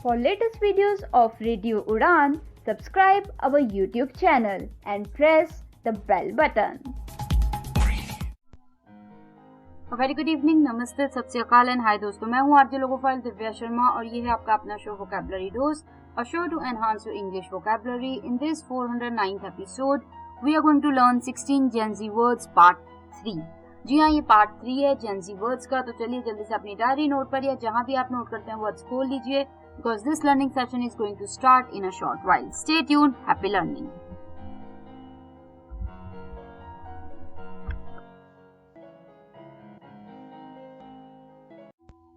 For latest videos of Radio Udan, subscribe our YouTube channel and press the bell button. A very good evening, नमस्ते, सत श्री अकाल and hi दोस्तों, मैं हूँ RJ logophile Divya Sharma और ये है आपका अपना show vocabulary dose, a show to enhance your English vocabulary. In this 409th episode, we are going to learn 16 Gen Z words part 3. जी हाँ, ये पार्ट 3 है Gen Z words का. तो चलिए जल्दी से अपनी डायरी नोट पर या जहाँ भी आप नोट करते हैं वर्ड्स खोल लीजिए, because this learning session is going to start in a short while. Stay tuned. Happy learning.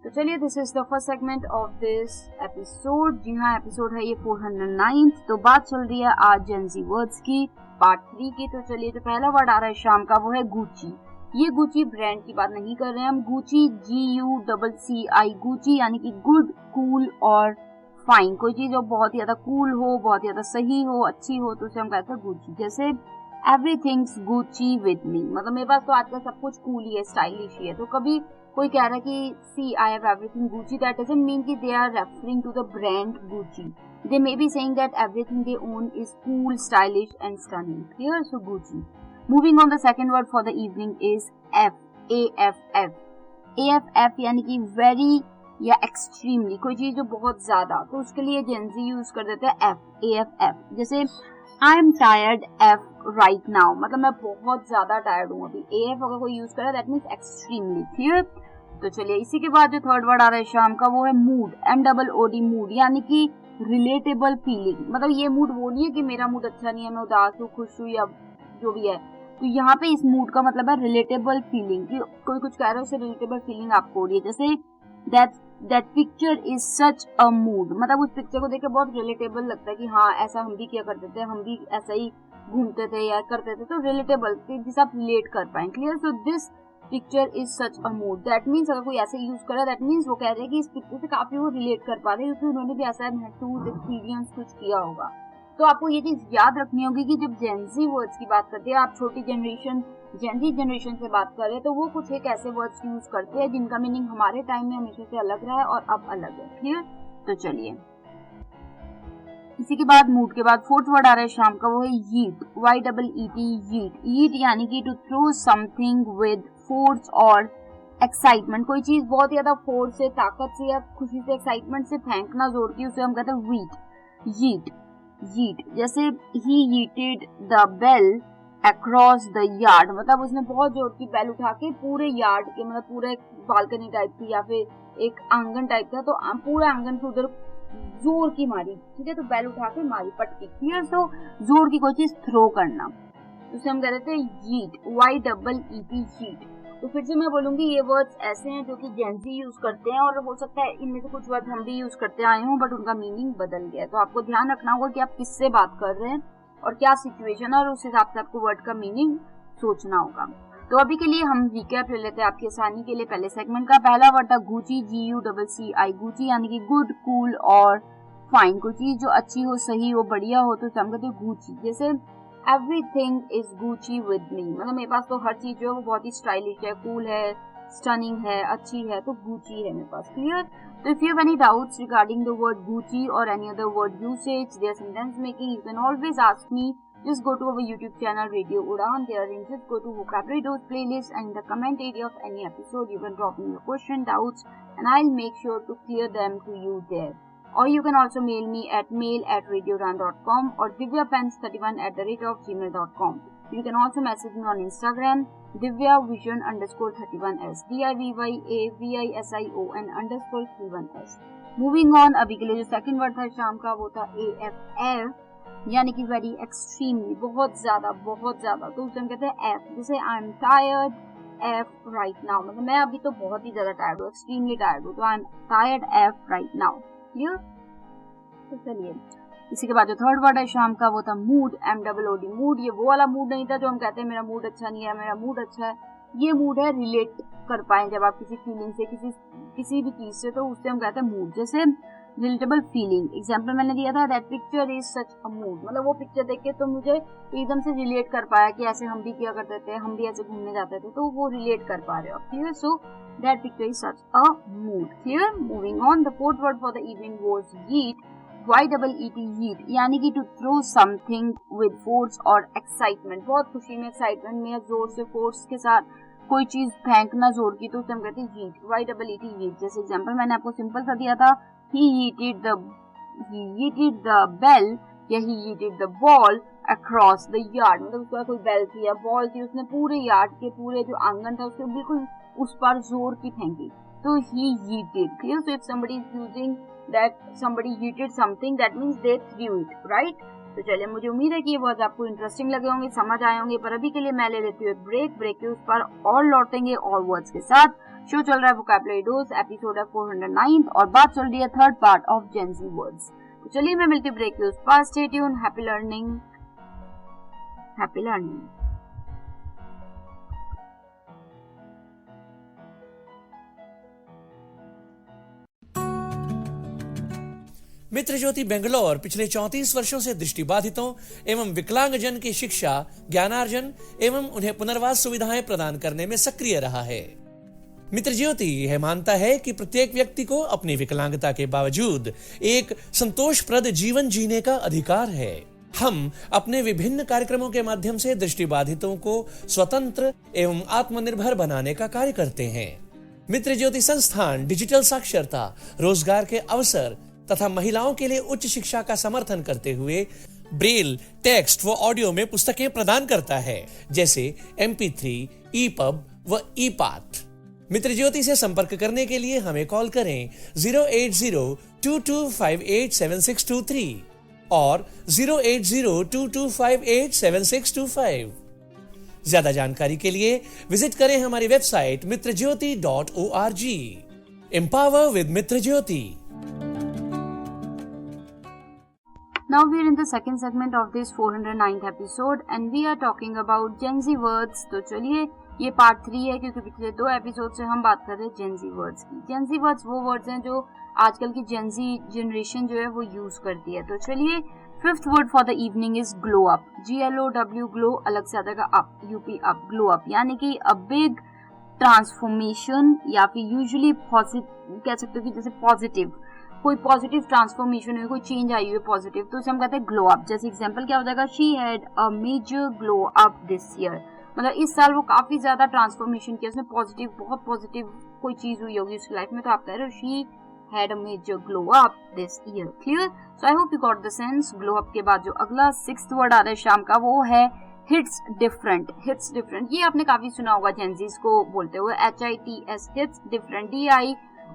तो चलिए, this is the first segment of this episode. जी हाँ, एपिसोड है ये 409th. तो बात चल रही है आज जेन ज़ी वर्ड्स की पार्ट 3 की. तो चलिए, जो पहला वर्ड आ रहा है शाम का वो है गुची. ये गुची ब्रांड की बात नहीं कर रहे हैं हम. गुची GUCCI, गुची यानी कि गुड, कूल और फाइन. कोई चीज जो बहुत ही ज्यादा कूल हो, बहुत ही ज्यादा सही हो, अच्छी हो, तो उसे हम कहते हैं गुची. जैसे एवरीथिंग्स गुची विद मी, मतलब मेरे पास तो आजकल सब कुछ कूल ही है, स्टाइलिश ही है. तो कभी कोई कह रहा है कि see I have everything Gucci, that doesn't mean कि they are referring to the brand Gucci. They may be saying that everything they own is cool, stylish and stunning. Clear? So Gucci. Moving on, the second word for the evening is F. AFF. AFF यानी कि very या extremely, कोई चीज जो बहुत ज्यादा, तो उसके लिए Gen Z यूज कर देते हैं F. AFF. जैसे I am tired F right now, मतलब मैं बहुत ज्यादा टायर्ड हूँ अभी. AF अगर कोई यूज करे that means extremely. Clear? तो चलिए, इसी के बाद जो थर्ड वर्ड आ रहा है शाम का वो है मूड. MOOD, मूड यानी कि रिलेटेबल फीलिंग. मतलब ये मूड वो नहीं है कि मेरा मूड अच्छा नहीं है, मैं उदास हूँ, खुश हूँ या जो भी है. तो यहाँ पे इस मूड का मतलब है रिलेटेबल फीलिंग. कि कोई कुछ कह रहा है, उससे रिलेटेबल फीलिंग आपको हो रही है. जैसे that picture is such a mood, मतलब उस पिक्चर को देख के बहुत रिलेटेबल लगता है कि हाँ, ऐसा हम भी किया करते थे, हम भी ऐसा ही घूमते थे या करते थे. तो रिलेटेबल, जिसे आप रिलेट कर पाए. Clear? So this picture is such a mood, that means अगर कोई ऐसे यूज करे, दैट मीन्स वो कह रहे हैं कि इस पिक्चर से काफी वो रिलेट कर पा रहे हैं, क्योंकि उन्होंने भी ऐसा महसूस एक्सपीरियंस कुछ किया होगा. तो आपको ये चीज याद रखनी होगी कि जब जेन ज़ी वर्ड्स की बात करते हैं, आप छोटी जनरेशन जेन ज़ी जनरेशन से बात कर रहे हैं, तो वो कुछ एक ऐसे वर्ड्स यूज करते हैं जिनका मीनिंग हमारे टाइम में हमेशा से अलग रहा है और अब अलग है. क्लियर? तो चलिए, इसी के बाद मूड के बाद फोर्थ वर्ड आ रहा है शाम का वो है यीट. YEET, yeet. यीट यानी कि to throw something with force और एक्साइटमेंट. कोई चीज बहुत ज्यादा फोर्स से, ताकत से या खुशी से, एक्साइटमेंट से फेंकना जोर की, उसे हम कहते हैं वीट. यीट. यीट. जैसे ही yeeted the bell across the yard, मतलब उसने बहुत जोर की बेल उठा के पूरे यार्ड के, मतलब पूरे बालकनी टाइप की या फिर एक आंगन टाइप का, तो पूरे आंगन के उधर जोर की मारी. ठीक है? तो बेल उठा के मारी, पटकी. क्लियर? सो जोर की कोई चीज थ्रो करना, उसे हम कहते थे यीट. YEET, yeet. तो फिर से मैं बोलूंगी, ये वर्ड्स ऐसे हैं जो कि जेन ज़ी यूज करते हैं, और हो सकता है इनमें से कुछ वर्ड हम भी यूज करते आए हों, बट उनका मीनिंग बदल गया है. तो आपको ध्यान रखना होगा कि आप किससे बात कर रहे हैं और क्या सिचुएशन है, और उस हिसाब से आपको वर्ड का मीनिंग सोचना होगा. तो अभी के लिए हम रिकैप ले लेते हैं आपकी आसानी के लिए. पहले सेगमेंट का पहला वर्ड था गुची, GUCCI. गुची यानी कि गुड, कूल और फाइन. कोई चीज जो अच्छी हो, सही हो, बढ़िया हो, तो हम कहते हैं गुची. जैसे everything is Gucci with me, मतलब मेरे पास तो हर चीज जो है वो बहुत ही स्टाइलिश है, कूल है, स्टनिंग है, अच्छी है, तो गुची है मेरे पास. क्लियर? तो if you have any doubts regarding the word Gucci और any other word usage, their sentence making, you can always ask me. Just go to our YouTube channel Radio Udan. Therein just go to vocabulary dose playlist, and in the comment area of any episode you can drop me your question, doubts, and I'll make sure to clear them to you there. Or you can also mail me at mail@radioudan.com or divyapens31@gmail.com. You can also message me on Instagram divyavision_31s, DIVYAVISION_31s. Moving on, अभी के लिए जो second word था शाम का वो था AFF, यानी कि वेरी एक्सट्रीमली, बहुत ज्यादा, बहुत ज्यादा. तो उसे हम कहते हैं F. जैसे I am tired F right now, मतलब मैं अभी तो बहुत ही ज्यादा टायर्ड हूँ, एक्सट्रीमली टायर्ड हूँ, तो I am tired F right now. Clear? तो चलिए, इसी के बाद जो थर्ड वर्ड है शाम का वो था मूड. MOOD, mood. ये वो वाला मूड नहीं था जो हम कहते हैं मेरा मूड अच्छा नहीं है, मेरा मूड अच्छा है. ये मूड है रिलेट कर पाए जब आप किसी फीलिंग से, किसी भी चीज से, तो उससे हम कहते हैं मूड. जैसे रिलेटेबल फीलिंग, एग्जाम्पल मैंने दिया था, that picture is such a mood, मतलब वो पिक्चर देख के तो मुझे एकदम से रिलेट कर पाया कि ऐसे हम भी किया करते थे, हम भी ऐसे घूमने जाते थे, तो वो रिलेट कर पा रहे हो. Clear? So That picture is such a mood. Clear? Moving on, the fourth word for the evening was yeet. Y-double-E-T, yeet, यानी कि to throw something with force or excitement. बहुत खुशी में, excitement में, जोर से, force के साथ कोई चीज फेंकना जोर की, तो उसे हम कहते हैं yeet. Y-double-E-T, yeet. जैसे एग्जाम्पल मैंने आपको सिंपल सा दिया था, he yeeted the bell या he yeeted the ball across the yard. मतलब उसका कोई बेल थी या बॉल थी, उसने पूरे यार्ड के पूरे जो आंगन था उसके बिल्कुल उस पर जोर की फेंकी, तो he yeeted. Clear? So if somebody is using that somebody yeeted something, that means they threw it, right? तो चलिए, मुझे उम्मीद है कि ये वर्ड आपको इंटरेस्टिंग लगे होंगे, समझ आए होंगे, पर अभी के लिए मैं ले लेती हूँ एक ब्रेक के उस पर और लौटेंगे और वर्ड्स के साथ. शो चल रहा है वोकैबुलरी डोज, एपिसोड है 409 और बात चल रही है third part of Gen Z words. तो चलिए, मैं मिलती हूँ ब्रेक के उस पर. Stay tune. Happy learning. मित्र ज्योति बेंगलोर पिछले 34 वर्षों से दृष्टिबाधितों एवं विकलांगजन की शिक्षा, ज्ञानार्जन एवं उन्हें पुनर्वास सुविधाएं प्रदान करने में सक्रिय रहा है. मित्र ज्योति यह मानता है कि प्रत्येक व्यक्ति को अपनी विकलांगता के बावजूद एक संतोषप्रद जीवन जीने का अधिकार है. हम अपने विभिन्न कार्यक्रमों के माध्यम से दृष्टिबाधितों को स्वतंत्र एवं आत्मनिर्भर बनाने का कार्य करते हैं. मित्र ज्योति संस्थान डिजिटल साक्षरता, रोजगार के अवसर तथा महिलाओं के लिए उच्च शिक्षा का समर्थन करते हुए ब्रेल, टेक्स्ट व ऑडियो में पुस्तकें प्रदान करता है, जैसे MP3, EPUB व EPAT. मित्र ज्योति से संपर्क करने के लिए हमें कॉल करें 08022587623 और 08022587625. ज्यादा जानकारी के लिए विजिट करें हमारी website mitrajyoti.org. Empower with Mitra Jyoti. Now we are in the second segment of this 409th episode and we are talking about Gen Z words. तो चलिए, ये पार्ट 3 है क्योंकि पिछले 2 एपिसोड से हम बात कर रहे हैं Gen Z words की. Gen Z words वो वर्ड्स हैं जो आजकल की Gen Z जनरेशन जो है वो यूज करती है. तो चलिए, fifth word for the evening is glow up. GLOW, glow अलग से आता है up, UP up, glow up, यानी कि अ बिग ट्रांसफॉर्मेशन या फिर यूजुअली कह सकते हो कि जैसे पॉजिटिव, कोई पॉजिटिव ट्रांसफॉर्मेशन हुई, कोई चेंज आई हुई है पॉजिटिव, तो उसे हम कहते हैं ग्लो अप. जैसे एग्जांपल क्या हो जाएगा, she had a major glow up this year. मतलब इस साल वो काफी ज्यादा ट्रांसफॉर्मेशन किया, उसने पॉजिटिव, बहुत पॉजिटिव कोई चीज हुई होगी उसकी लाइफ में, तो आप कह रहे हो she had a major glow up this year. Clear? So I hope you got the sense. Glow up के बाद जो अगला 6th वर्ड आ रहा है शाम का, वो है हिट्स डिफरेंट. हिट्स डिफरेंट, ये आपने काफी सुना होगा जेनजीज को बोलते हुए. HITS, hits different.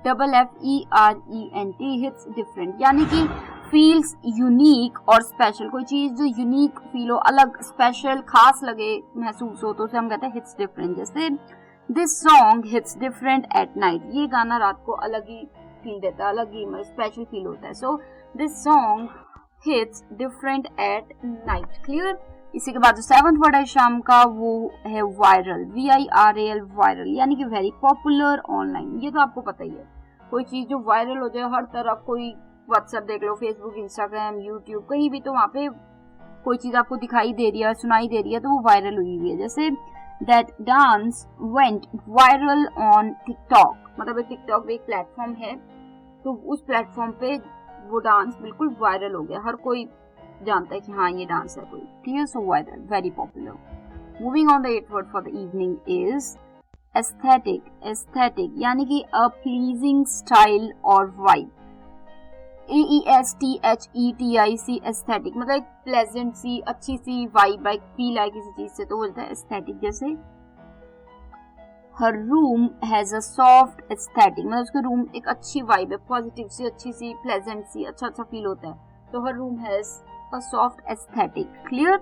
DIFFERENT, hits different, यानी कि फील्स यूनिक और स्पेशल. कोई चीज जो यूनिक फील हो, अलग, स्पेशल, खास लगे, महसूस हो, तो उसे हम कहते हैं हिट्स डिफरेंट. जैसे this song hits different at night. ये गाना रात को अलग ही फील देता है, अलग ही मतलब स्पेशल फील होता है. So this song hits different at night. Clear? इसी के बाद जो 7th वर्ड है शाम का, वो है वायरल. VIRAL, वायरल, यानी कि वेरी पॉपुलर ऑनलाइन. ये तो आपको पता ही है, कोई चीज जो वायरल हो जाए हर तरफ, कोई व्हाट्सएप देख लो, फेसबुक, इंस्टाग्राम, यूट्यूब, कहीं भी, तो वहाँ पे कोई चीज आपको दिखाई दे रही है, सुनाई दे रही है, तो वो वायरल हुई हुई है. जैसे that dance went viral on TikTok. मतलब टिकटॉक एक प्लेटफॉर्म है, तो उस प्लेटफॉर्म पे वो डांस बिल्कुल वायरल हो गया, हर कोई जानता है कि हाँ ये डांस है कोई. Clear? So viral, very popular. Moving on, the 8th word for the evening is aesthetic. Aesthetic यानी कि अ प्लीजिंग स्टाइल और वाइब. AESTHETIC, एस्थेटिक, मतलब एक प्लेजेंट सी, अच्छी सी वाइब, एक फील है किसी चीज से, तो बोलता है एस्थेटिक. जैसे her room has a soft aesthetic, मतलब उसका रूम एक अच्छी वाइब है, पॉजिटिव सी, अच्छी सी, प्लेजेंट सी, अच्छा फील होता है, तो her room has a soft aesthetic. Clear?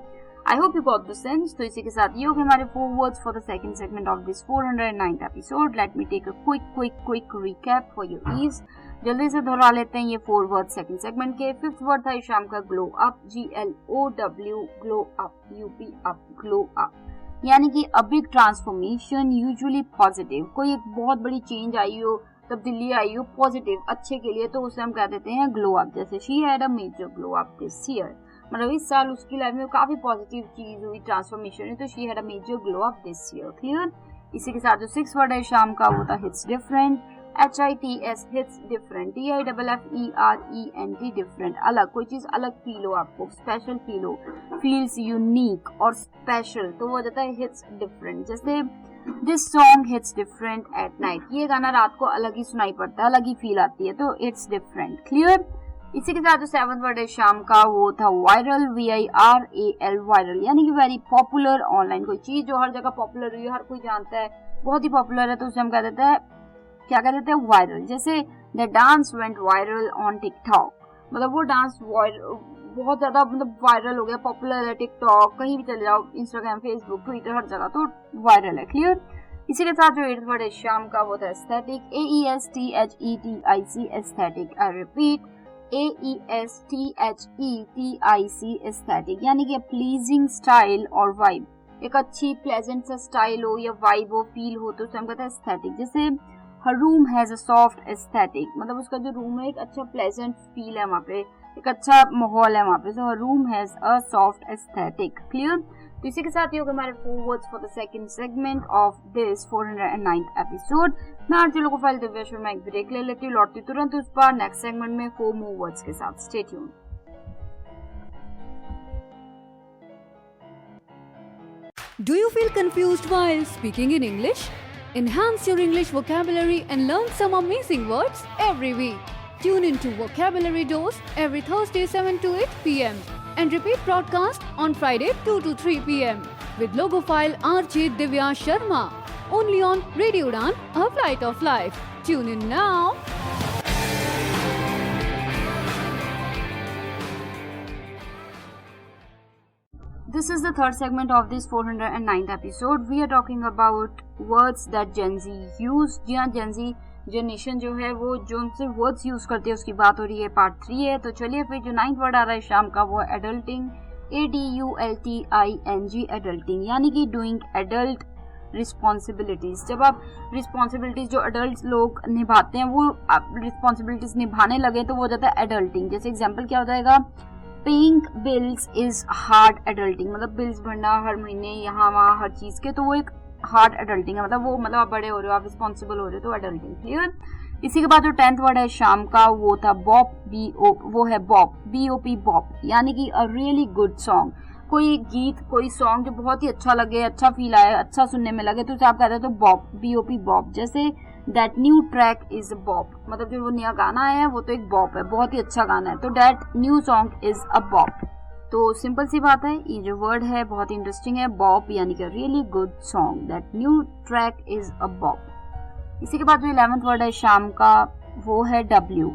I hope you got the sense. तो इसी के साथ ये हो गए हमारे 4 words for the second segment of this 409th episode. Let me take a quick recap for your ease. जल्दी से दोहरा लेते हैं ये 4 वर्ड सेकंड सेगमेंट के. 5th वर्ड था शाम का glow up. GLOW, glow up, UP up, glow up, यानी कि a big transformation, usually positive. कोई एक बहुत बड़ी चेंज आई हो, तब्दीली आई हो, पॉजिटिव, अच्छे के लिए, तो उसे हम कह देते हैं ग्लो अप. जैसे she had a major glow up this year, मतलब इस साल उसकी लाइफ में काफी पॉजिटिव चीज हुई, ट्रांसफॉर्मेशन हुई, तो she had a major glow up this year. Clear? इसी के साथ जो 6th वर्ड है शाम का वो था hits different, HITS hits different, DIFFERENT different, अलग, कोई चीज अलग फील हो आपको, स्पेशल फील हो, फील्स यूनिक और स्पेशल, तो वो जाता है हिट्स डिफरेंट। जैसे this song hits different at night, ये गाना रात को अलग ही सुनाई पड़ता है, अलग ही फील आती है, तो इट्स डिफरेंट। क्लियर। इसी के साथ जो 7th वर्ड है शाम का वो था वायरल, VIRAL वायरल, यानी कि वेरी पॉपुलर ऑनलाइन, कोई चीज जो हर जगह पॉपुलर हुई है, हर कोई जानता है, बहुत ही पॉपुलर है, तो उसे हम कह देते हैं, क्या कह देते हैं, वायरल। जैसे the dance went viral on TikTok, मतलब वो डांस बहुत ज्यादा मतलब वायरल हो गया, पॉपुलर है, टिकटॉक कहीं भी चले जाओ, इंस्टाग्राम, फेसबुक, ट्विटर, हर जगह तो वायरल है। क्लियर। इसी के साथ जो 8th वर्ड है शाम का वो था aesthetic, AESTHETIC aesthetic, I repeat AESTHETIC aesthetic, यानी कि प्लीजिंग स्टाइल और वाइब, एक अच्छी प्लेजेंट सा स्टाइल हो या वाइब हो, फील हो, तो उसे हम कहते हैं एस्थेटिक। जैसे her room has a soft aesthetic, मतलब उसका जो रूम है एक अच्छा प्लेजेंट फील है, वहाँ पे एक अच्छा माहौल है वहाँ पे, so her room has a soft aesthetic. Clear. तो इसी के साथ ही होगा हमारे 4 words for the second segment of this 409th episode. मैं आरजे लोकोफाइल दिव्या शर्मा एक ब्रेक ले लेती हूँ, लौटती तुरंत उस पर नेक्स्ट सेगमेंट में 4 more वर्ड्स के साथ। Stay tuned. Do you feel confused while speaking in English? Enhance your English vocabulary and learn some amazing words every week. Tune into Vocabulary Dose every Thursday 7 to 8 p.m. and repeat broadcast on Friday 2 to 3 p.m. with logophile RJ Divya Sharma. Only on Radio Udan, A Flight of Life. Tune in now. This is the third segment of this 409th episode. We are talking about words that Gen Z use. जी हाँ, Gen Z generation जो है वो जो उनसे words use करते हैं उसकी बात हो रही है, पार्ट 3 है। तो चलिए फिर जो 9th वर्ड आ रहा है शाम का वो एडल्टिंग, ADULTING एडल्टिंग, यानी कि डूइंग एडल्ट रिस्पॉन्सिबिलिटीज। जब आप रिस्पॉन्सिबिलिटीज जो अडल्ट लोग निभाते हैं वो रिस्पॉन्सिबिलिटीज निभाने लगे तो वो हो जाता है एडल्टिंग। जैसे एग्जाम्पल क्या हो जाएगा, paying bills is hard adulting, मतलब बिल्स भरना हर महीने यहाँ वहाँ हर चीज के, तो वो एक हार्ड एडल्टिंग है, मतलब वो मतलब आप बड़े हो रहे हो, आप रिस्पॉन्सिबल हो रहे हो, तो एडल्टिंग। क्लियर। इसी के बाद जो 10th वर्ड है शाम का वो था बॉप, वो है बॉप, BOP बॉप, यानी कि अ रियली गुड सॉन्ग। कोई गीत, कोई सॉन्ग जो बहुत ही अच्छा लगे, अच्छा फील आए, अच्छा सुनने में लगे, तो उसे आप कहते हैं तो बॉप, BOP बॉप। जैसे that new track is a bop, मतलब जो वो नया गाना है वो तो एक बॉप है, बहुत ही अच्छा गाना है, तो that new song is a bop. तो सिंपल सी बात है, ये जो वर्ड है बहुत इंटरेस्टिंग है, बॉप यानी कि really good song, that new track is a bop. इसी के बाद जो 11th वर्ड है शाम का वो है W।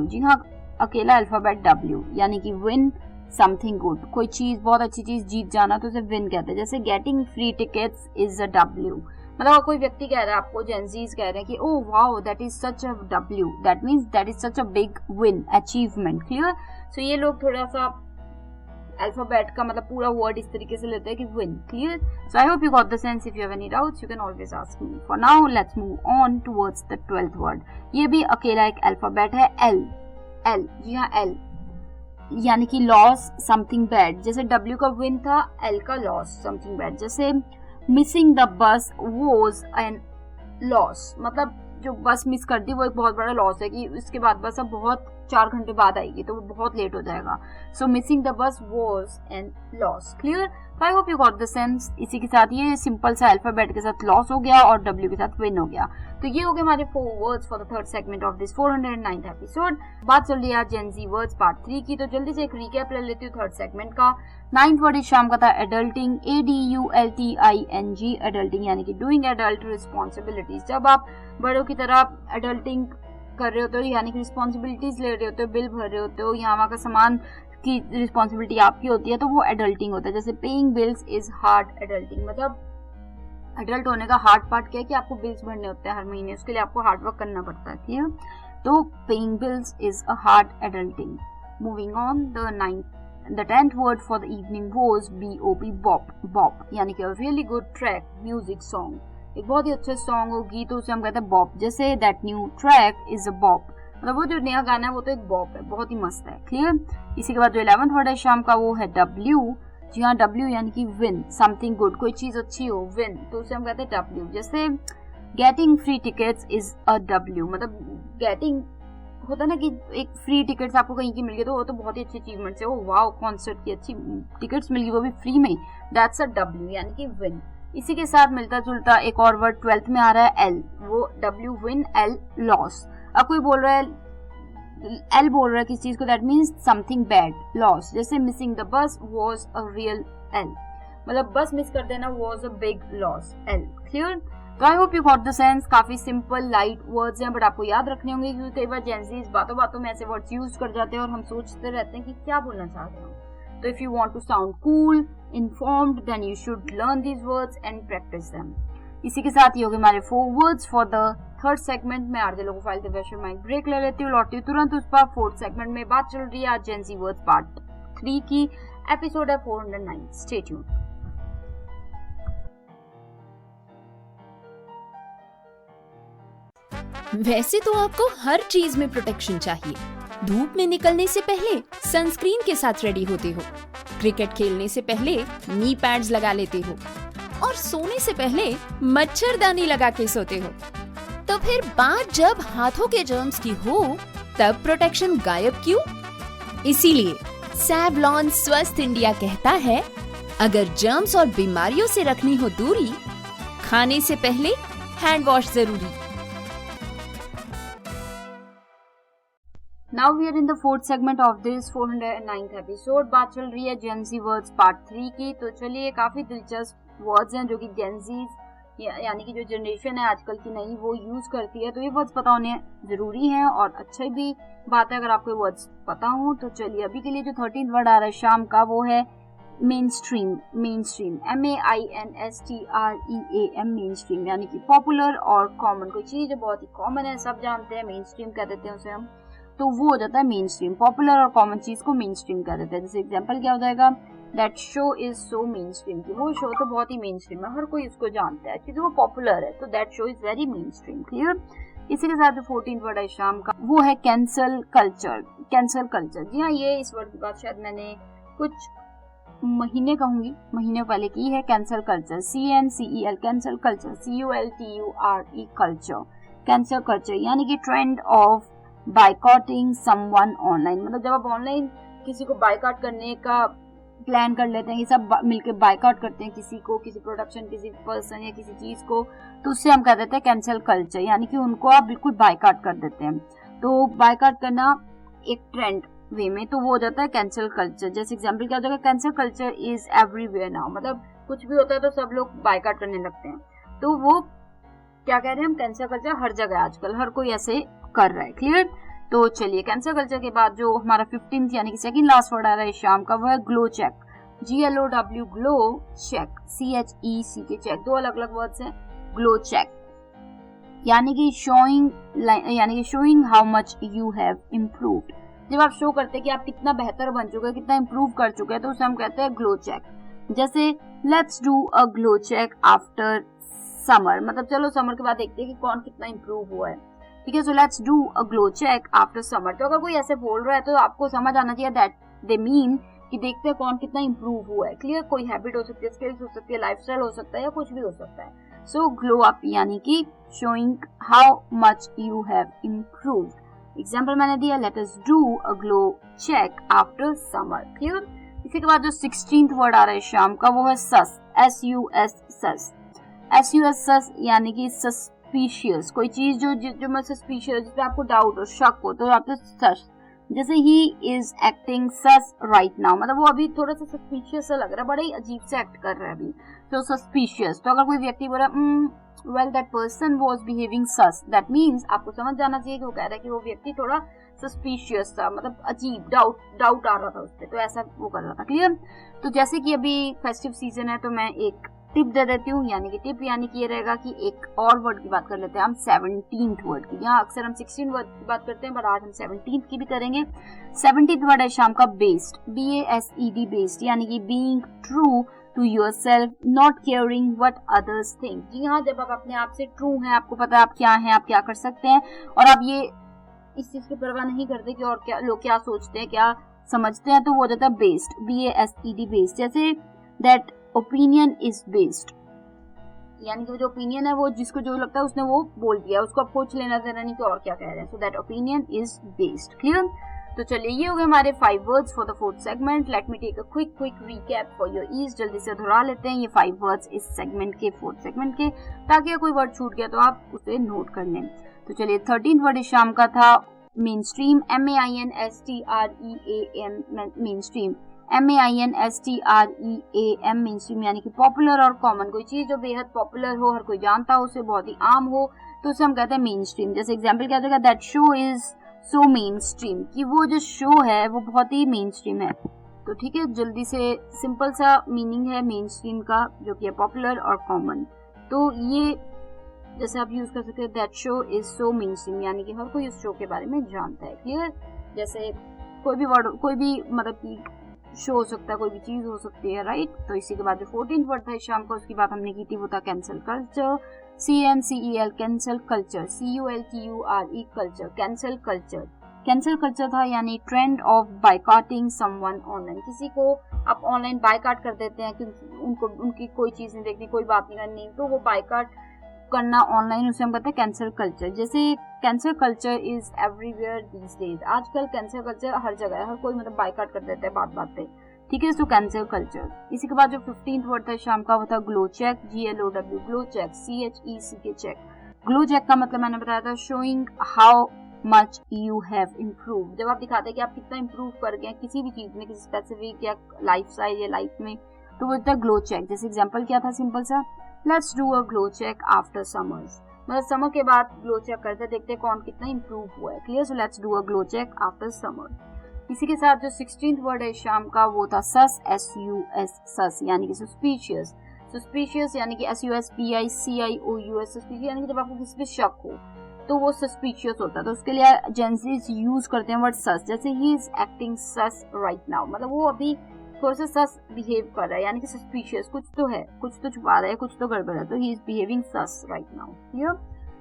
जी हाँ, अकेला अल्फाबेट W, यानी कि विन समथिंग गुड, कोई चीज, बहुत अच्छी चीज जीत जाना, तो उसे विन कहते हैं। जैसे getting free tickets is a W, मतलब कोई व्यक्ति कह रहा है आपको, जेंजीज कह रहे हैं कि oh wow that is such a W, that means that is such a big win, achievement. Clear. So ये लोग थोड़ा सा अल्फाबेट का मतलब पूरा वर्ड इस तरीके से लेते हैं कि win. Clear. So I hope you got the sense. If you have any doubts you can always ask me. For now let's move on towards the 12th word. ये भी अकेला एक अल्फाबेट है, L। जी हाँ, L यानी कि loss something bad. जैसे W का विन था, L का लॉस समथिंग बैड। जैसे missing the bus was an loss, मतलब जो बस मिस कर दी वो एक बहुत बड़ा लॉस है कि इसके बाद बस अब बहुत 4 घंटे बाद आएगी तो वो बहुत लेट हो जाएगा। So missing the bus was an loss. Clear. I hope you got the sense. इसी के साथ ये सिंपल सा अल्फाबेट के साथ लॉस हो गया और W के साथ विन हो गया। तो ये हो गए हमारे 4 words for the third segment of this 409th episode. बात चल रही है जेन जी वर्ड्स पार्ट 3 की, तो जल्दी से एक रिकैप ले लेती हूँ थर्ड सेगमेंट का। 9th वर्ड इस शाम का था एडल्टिंग, ADULTING एडल्टिंग, यानी कि डूइंग एडल्ट रिस्पॉन्सिबिलिटीज। जब आप बड़ों की तरह एडल्टिंग कर रहे होते हो, यानी कि रिस्पॉन्सिबिलिटीज ले रहे होते हो, बिल भर रहे होते हो, यहाँ वहाँ का सामान की रिस्पॉन्सिबिलिटी आपकी होती है, तो वो एडल्टिंग होता है। जैसे paying bills is hard adulting, मतलब एडल्ट होने का हार्ड पार्ट क्या है कि आपको बिल्स भरने होते हैं हर महीने, उसके लिए आपको हार्ड वर्क करना पड़ता है। ठीक है, तो paying bills is a hard adulting. Moving on, the 10th word for the evening was BOP बॉप, यानी कि really good track, music song, एक बहुत ही अच्छा सॉन्ग हो, गीत, उसे हम कहते हैं बॉप। जैसे that new track is a bop, मतलब वो जो नया गाना है वो तो एक बॉप है, बहुत ही मस्त है। क्लियर। इसी के बाद जो 11th वर्ड है शाम का वो है W। जी हाँ, W यानी कि विन, समथिंग गुड, कोई चीज अच्छी हो, विन, तो उसे हम कहते हैं W। जैसे getting free tickets is a W, मतलब गेटिंग होता ना कि एक फ्री टिकट्स आपको कहीं की मिल गई तो वो तो बहुत ही अच्छी अचीवमेंट है, वो वाओ कॉन्सर्ट की अच्छी टिकट्स मिल गई वो भी फ्री में, दैट्स अ W यानी कि विन। इसी के साथ मिलता जुलता एक और वर्ड 12th में आ रहा है L, वो W विन, L लॉस। अब कोई बोल रहा है L बोल रहा है किस चीज को, that means something bad, loss. जैसे missing the bus was a real L, मतलब बस मिस कर देना was a big loss, L। Clear? तो I hope you got the sense. काफी सिंपल लाइट वर्ड्स हैं बट आपको याद रखने होंगे क्योंकि कई बार जेंजीज बातों बातों में ऐसे वर्ड्स यूज कर जाते हैं और हम सोचते रहते हैं कि क्या बोलना चाहते हैं। तो if you want to sound cool, informed, then you should learn these words and practice them. इसी के साथ ये हो गए हमारे 4 words for the third segment में। आरजे लोगो फाइल के माइक ब्रेक ले लेती हूँ, लौटती हूँ तुरंत उस पर। 4th सेगमेंट में बात चल रही है आज जेंजी वर्ड्स पार्ट 3 की, एपिसोड है 409। Stay tuned. वैसे तो आपको हर चीज में प्रोटेक्शन चाहिए। धूप में निकलने से पहले सनस्क्रीन के साथ रेडी होते हो, क्रिकेट खेलने से पहले नी पैड्स लगा लेते हो और सोने से पहले मच्छरदानी लगा के सोते हो। तो फिर बात जब हाथों के जर्म्स की हो तब प्रोटेक्शन गायब क्यों? इसीलिए सैवलॉन स्वस्थ इंडिया कहता है, अगर जर्म्स और बीमारियों से रखनी हो दूरी, खाने से पहले हैंड वॉश जरूरी। Now we are in the 4th segment of this 409th episode। बात चल रही है जेंजी वर्ड्स पार्ट 3 की। तो चलिए, काफी दिलचस्प वर्ड्स हैं जो कि जेंजीज यानी कि जो जनरेशन है आजकल की नई वो यूज करती है, तो ये वर्ड्स पता होने जरूरी हैं और अच्छा भी बात है अगर आपको वर्ड्स पता हो। तो चलिए, अभी के लिए जो 13th वर्ड आ रहा है शाम का वो है main stream. Main stream MAINSTREAM, main stream यानी कि पॉपुलर और कॉमन, कोई चीज जो बहुत ही कॉमन है, सब जानते हैं, मेन स्ट्रीम कह देते हैं उसे हम, तो वो हो जाता है मेन स्ट्रीम। पॉपुलर और कॉमन चीज को मेन स्ट्रीम कह देते हैं। जैसे एग्जांपल क्या हो जाएगा, that show is so main stream, कि वो शो तो बहुत ही मेन स्ट्रीम है, हर कोई उसको जानता है क्योंकि वो पॉपुलर है, तो that show is very main stream. Clear? इसी के साथ 14th वर्ड है शाम का, वो है कैंसल कल्चर। कैंसल कल्चर, जी हाँ, ये इस वर्ड की बात शायद मैंने कुछ महीने पहले की है। Cancel culture, CNCEL, cancel culture, CULTURE culture. Cancel culture यानी कि ट्रेंड ऑफ बाइकॉटिंग समवन ऑनलाइन, मतलब जब आप ऑनलाइन किसी को बाइकआउट करने का प्लान कर लेते हैं, ये सब मिलकर बाइकआउट करते हैं किसी को, किसी प्रोडक्शन, किसी पर्सन या किसी चीज को, तो उससे हम कह देते हैं कैंसल कल्चर, यानी कि उनको आप बिल्कुल बाइकआउट कर देते हैं। तो बाइकआउट करना एक ट्रेंड वे में, तो वो हो जाता है कैंसल कल्चर। जैसे एग्जाम्पल क्या हो जाएगा, cancel culture is everywhere now, मतलब कुछ भी होता है तो सब लोग बाइकआउट करने लगते हैं, तो वो क्या कह रहे हैं हम, कैंसल कल्चर हर जगह आजकल हर कोई ऐसे कर रहा है। क्लियर? तो चलिए, कैंसल कल्चर के बाद जो हमारा 15th यानी कि सेकंड लास्ट वर्ड आ रहा है शाम का, वो है glow check. GLOW, glow, check, CHEC K check, दो अलग अलग वर्ड्स हैं। ग्लो चेक यानी कि showing how much you have improved, जब आप शो करते हैं कि आप कितना बेहतर बन चुके हैं, कितना इम्प्रूव कर चुके हैं, तो उसे हम कहते हैं ग्लो चेक। जैसे let's do a glow check after summer, मतलब चलो समर के बाद देखते हैं कि कौन कितना इम्प्रूव हुआ है। ठीक है, so let's do a glow check after summer. तो अगर कोई ऐसे बोल रहा है तो आपको समझ आना चाहिए दैट दे मीन कि देखते हैं कौन कितना इम्प्रूव हुआ है। क्लियर? कोई हैबिट हो सकती है, स्किल्स हो सकती है, लाइफस्टाइल हो सकता है या कुछ भी हो सकता है। सो ग्लो अप यानी कि showing how much you have improved. Example मैंने दिया, let us do a glow check after summer. Clear? इसी के बाद जो 16th वर्ड आ रहा है शाम का, वो है सस, SUS, सस। SUS, सस यानी कि सस्पिशियस, कोई चीज जो मैं सस्पिशियस, जिसपे आपको डाउट हो, शक हो, तो आप सस। जैसे he is acting sauce right now, मतलब वो अभी थोड़ा सा सस्पिशियस सा लग रहा है, बड़ा ही अजीब से एक्ट कर रहा है अभी, तो सस्पिशियस। तो अगर कोई व्यक्ति बोला well that person was behaving sauce, that means आपको समझ जाना चाहिए कि वो कह रहा है कि वो व्यक्ति थोड़ा सस्पिशियस था, मतलब अजीब, डाउट आ रहा था उसपे, तो ऐसा वो कर रहा था। क्लियर? तो जैसे कि अभी फेस्टिव सीजन है तो मैं एक टिप दे देती हूँ, यानी कि टिप यानी कि ये रहेगा कि एक और वर्ड की बात कर लेते हैं हम, 17th वर्ड की। यहाँ अक्सर हम 16 वर्ड की बात करते हैं, पर आज हम 17th की भी करेंगे। 17th वर्ड है शाम का बेस्ड, BASED, बेस्ड यानी कि being true to yourself, not caring what others think. जी हाँ, जब आप अपने आप से ट्रू हैं, आपको पता है आप क्या हैं, आप क्या कर सकते हैं, और आप ये इस चीज की परवाह नहीं करते कि और क्या लोग क्या सोचते हैं, क्या समझते हैं तो वो हो जाता है बेस्ड, BASED बेस्ड। जैसे दैट ओपिनियन इज बेस्ड, यानी कि जो ओपिनियन है वो जिसको जो लगता है उसने वो बोल दिया, उसको अब कुछ लेना देना नहीं कि और क्या कह रहे हैं। So that opinion is based. Clear? तो चलिए ये हो गए हमारे 5 words for the 4th segment. Let me take a quick recap for your ease. जल्दी से दोहरा लेते हैं ये 5 वर्ड्स इस सेगमेंट के 4th सेगमेंट के, ताकि कोई वर्ड छूट गया तो आप उसे नोट कर लें। तो चलिए 13th वर्ड इस शाम का था main stream, MAINSTREAM, main stream, MAINSTREAM, main stream यानी कि पॉपुलर और कॉमन। कोई चीज जो बेहद पॉपुलर हो, हर कोई जानता हो, उसे बहुत ही आम हो, तो उसे हम कहते हैं मेन स्ट्रीम। जैसे एग्जाम्पल क्या देगा, that show is so main stream, कि वो जो शो है वो बहुत ही मेन स्ट्रीम है। तो ठीक है, जल्दी से सिंपल सा मीनिंग है मेन स्ट्रीम का, जो कि है पॉपुलर और कॉमन। तो ये जैसे आप यूज कर सकते हैं, that show is so main stream, यानी कि हर कोई उस शो के बारे में जानता है। क्लियर? जैसे कोई भी वर्ड, कोई भी मतलब कि शो हो सकता है, कोई भी चीज हो सकती है, राइट? तो इसी के बाद जो 14th वर्ड था इस शाम का, उसकी बात हमने की थी, वो था cancel culture, CANCEL, cancel culture, CULTURE culture, cancel culture. Cancel culture था यानी ट्रेंड ऑफ बायकॉटिंग समवन ऑनलाइन, किसी को आप ऑनलाइन बायकॉट कर देते हैं क्योंकि उनको उनकी कोई चीज नहीं देखनी, कोई बात नहीं करनी, तो वो बायकॉट करना ऑनलाइन, उसे हम कहते हैं कैंसल कल्चर। जैसे cancel culture is everywhere these days, आजकल कैंसल कल्चर हर जगह है, हर कोई मतलब बायकॉट कर देता है बात पे। ठीक है, सो कैंसल कल्चर। इसी के बाद जो 15th वर्ड था शाम का, वो था glow check, GLOW, glow check, CHECK check. Glow check का मतलब मैंने बताया था showing how much you have improve, जब आप दिखाते हैं कि आप कितना इम्प्रूव कर गए किसी भी चीज में, किसी स्पेसिफिक या लाइफ स्टाइल या लाइफ में, तो वो था ग्लो चेक। जैसे एग्जाम्पल क्या था सिंपल सा, let's do a glow check after summers, मतलब समर के बाद ग्लो चेक करते देखते कौन कितना इम्प्रूव हुआ है। Clear? So let's do a glow check after summer. इसी के साथ जो 16th वर्ड है शाम का, वो था सस, SUS, सस यानी कि सस्पिशियस। सस्पिशियस यानी कि SUSPICIOUS, सस्पिशियस यानी कि जब आपको किसी पे शक हो तो वो सस्पिशियस होता है, तो उसके लिए जेंसीज यूज करते हैं वर्ड सस। जैसे he is acting sauce right now, मतलब वो अभी थोड़ा सा सस बिहेव कर रहा है, यानी कि सस्पिशियस, कुछ तो है, कुछ तो छुपा रहा है, कुछ तो गड़बड़ है, तो he is behaving sus right now. Clear?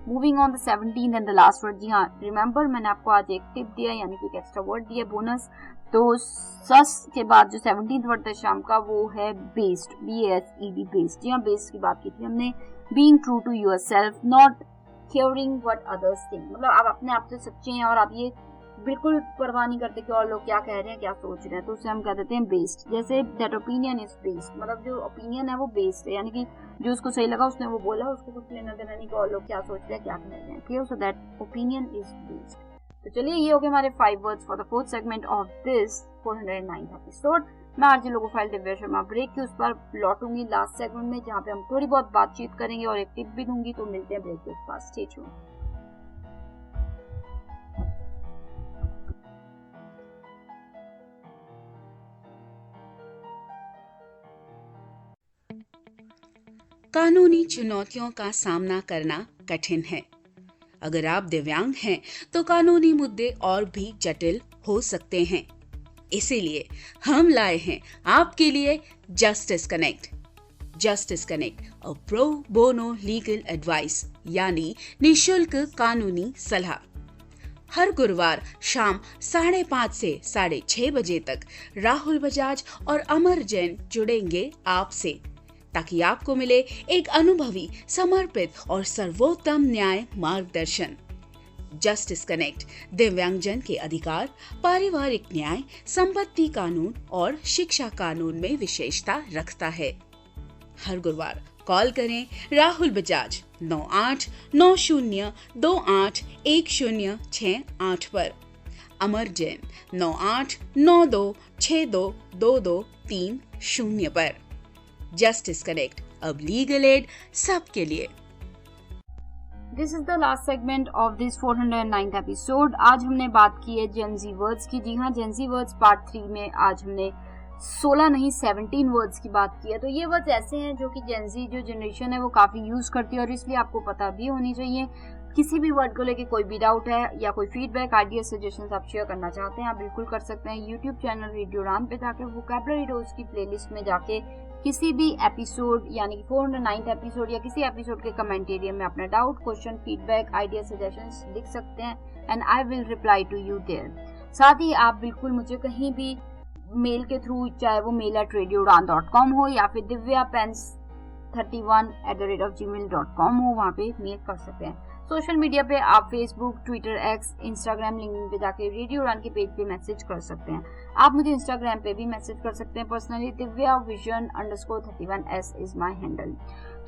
Moving on the 17th and the last word. जी हाँ, रिमेंबर मैंने आपको आज एक टिप दिया, यानी कि एक एक्स्ट्रा वर्ड दिया बोनस। तो सस के बाद जो 17th वर्ड था शाम का, वो है बेस्ड, BASED बेस्ड। जी हाँ, बेस्ड की बात की थी हमने। Being true to yourself, not caring what others think, मतलब आप अपने आप से सच्चे हैं और आप ये बिल्कुल परवाह नहीं करते कि और लोग क्या कह रहे हैं, क्या सोच रहे हैं, तो उसे हम कह देते हैं बेस्ड। जैसे दैट ओपिनियन इज बेस्ड, मतलब जो ओपिनियन है वो बेस्ड है, यानी कि जो उसको सही लगा उसने वो बोला, उसको कुछ लेना देना नहीं कि और लोग क्या सोच रहे हैं, क्या कह रहे हैं। Clear? So that opinion is based. तो चलिए ये हो गए हमारे 5 words for the 4th segment of this 409th episode. मैं आरजे लोगो फाइल दिव्या शर्मा ब्रेक के उस पर लौटूंगी लास्ट सेगमेंट में, जहाँ पे हम थोड़ी बहुत बातचीत करेंगे और एक टिप भी दूंगी। तो मिलते हैं ब्रेक के पास, स्टे ट्यून्ड। कानूनी चुनौतियों का सामना करना कठिन है। अगर आप दिव्यांग हैं तो कानूनी मुद्दे और भी जटिल हो सकते हैं। इसीलिए हम लाए हैं आपके लिए justice connect. Justice connect, a pro bono legal advice, यानी निशुल्क कानूनी सलाह। हर गुरुवार शाम 5:30 से 6:30 बजे तक राहुल बजाज और अमर जैन जुड़ेंगे आपसे, ताकि आपको मिले एक अनुभवी, समर्पित और सर्वोत्तम न्याय मार्गदर्शन। जस्टिस कनेक्ट दिव्यांगजन के अधिकार, पारिवारिक न्याय, संपत्ति कानून और शिक्षा कानून में विशेषता रखता है। हर गुरुवार कॉल करें राहुल बजाज 9890281068 पर, अमर जैन 9892622230 पर। जस्टिस कनेक्ट, अब लीगल एड सबके लिए। This is the last segment of this 409th episode. आज हमने बात की है जेनजी वर्ड्स की। जी हाँ, जेनजी वर्ड्स पार्ट 3 में आज हमने 16 नहीं 17 वर्ड्स की बात की है। तो ये वर्ड्स ऐसे हैं जो कि जेनजी जो जनरेशन है वो काफी यूज करती है, और इसलिए आपको पता भी होनी चाहिए। किसी भी वर्ड को लेके कोई भी डाउट है या कोई फीडबैक, आइडिया, सजेशंस आप शेयर करना चाहते हैं, आप बिल्कुल कर सकते हैं। यूट्यूब चैनल रेडियो उड़ान पे जाके वोकैबुलरी डोज की प्लेलिस्ट में जाके किसी भी एपिसोड यानी कि 409th एपिसोड या किसी एपिसोड के कमेंट एरिया में अपना doubt, question, feedback, idea, suggestions लिख सकते हैं, and I will reply to you there. साथ ही आप बिल्कुल मुझे कहीं भी मेल के थ्रू, चाहे वो mail@radioudan.com हो या फिर divyapens31@gmail.com हो, वहाँ पे मेल कर सकते हैं। सोशल मीडिया पे आप Facebook, Twitter, x, Instagram, LinkedIn पे जाके रेडियो उड़ान के पेज पे मैसेज कर सकते हैं। आप मुझे इंस्टाग्राम पे भी मैसेज कर सकते हैं personally, divyavision_31s is my handle.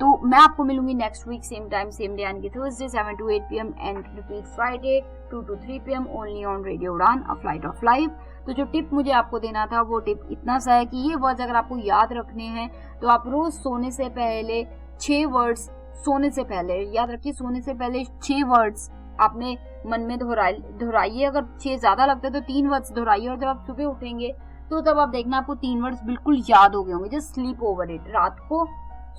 तो मैं आपको मिलूंगी next week same time same day, यानी कि Thursday 7 to 8 PM and repeat Friday 2 to 3 PM only on radio Udaan, a flight of life. तो जो टिप मुझे आपको देना था वो टिप इतना सा है कि ये वर्ड्स अगर आपको याद रखने हैं तो आप रोज सोने से पहले 6 वर्ड्स, सोने से पहले याद रखिए, सोने से पहले 6 वर्ड्स आपने मन में दोहराइए। अगर 6 ज्यादा लगता है तो 3 वर्ड्स दोहराइए, और जब आप सुबह उठेंगे तो तब आप देखना आपको 3 वर्ड्स बिल्कुल याद हो गए होंगे। जस्ट स्लीप ओवर इट, रात को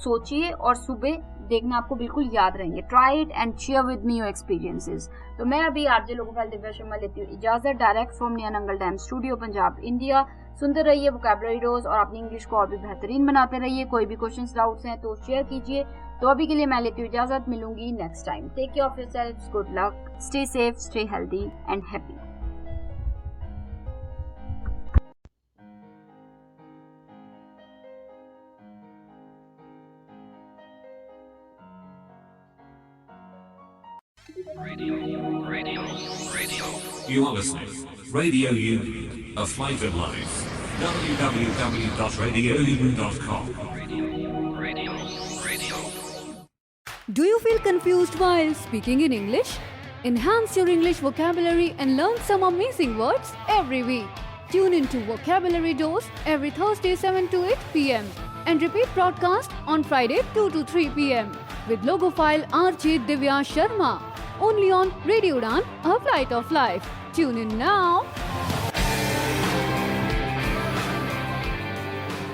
सोचिए और सुबह देखना आपको बिल्कुल याद रहेंगे। Try it and share with me your experiences. तो मैं अभी आरजे लोगोफाइल दिव्या शर्मा लेती हूँ इजाजत, direct from near Nangal dam studio, Punjab, India. सुनते रहिए वोकैबुलरी डोज और अपनी इंग्लिश को और भी बेहतरीन बनाते रहिए। कोई भी क्वेश्चंस, डाउट्स हैं तो शेयर कीजिए। तो अभी के लिए मैं लेती हूँ इजाजत, मिलूंगी next time. Take care of yourselves, good luck, stay safe, stay healthy and happy. You are listening. Radio Union, a flight of life. www.radiounion.com. Do you feel confused while speaking in English? Enhance your English vocabulary and learn some amazing words every week. Tune into Vocabulary Dose every Thursday 7 to 8 PM and repeat broadcast on Friday 2 to 3 PM with logophile RJ Divya Sharma. Only on Radio Udan, a flight of life. Tune in now.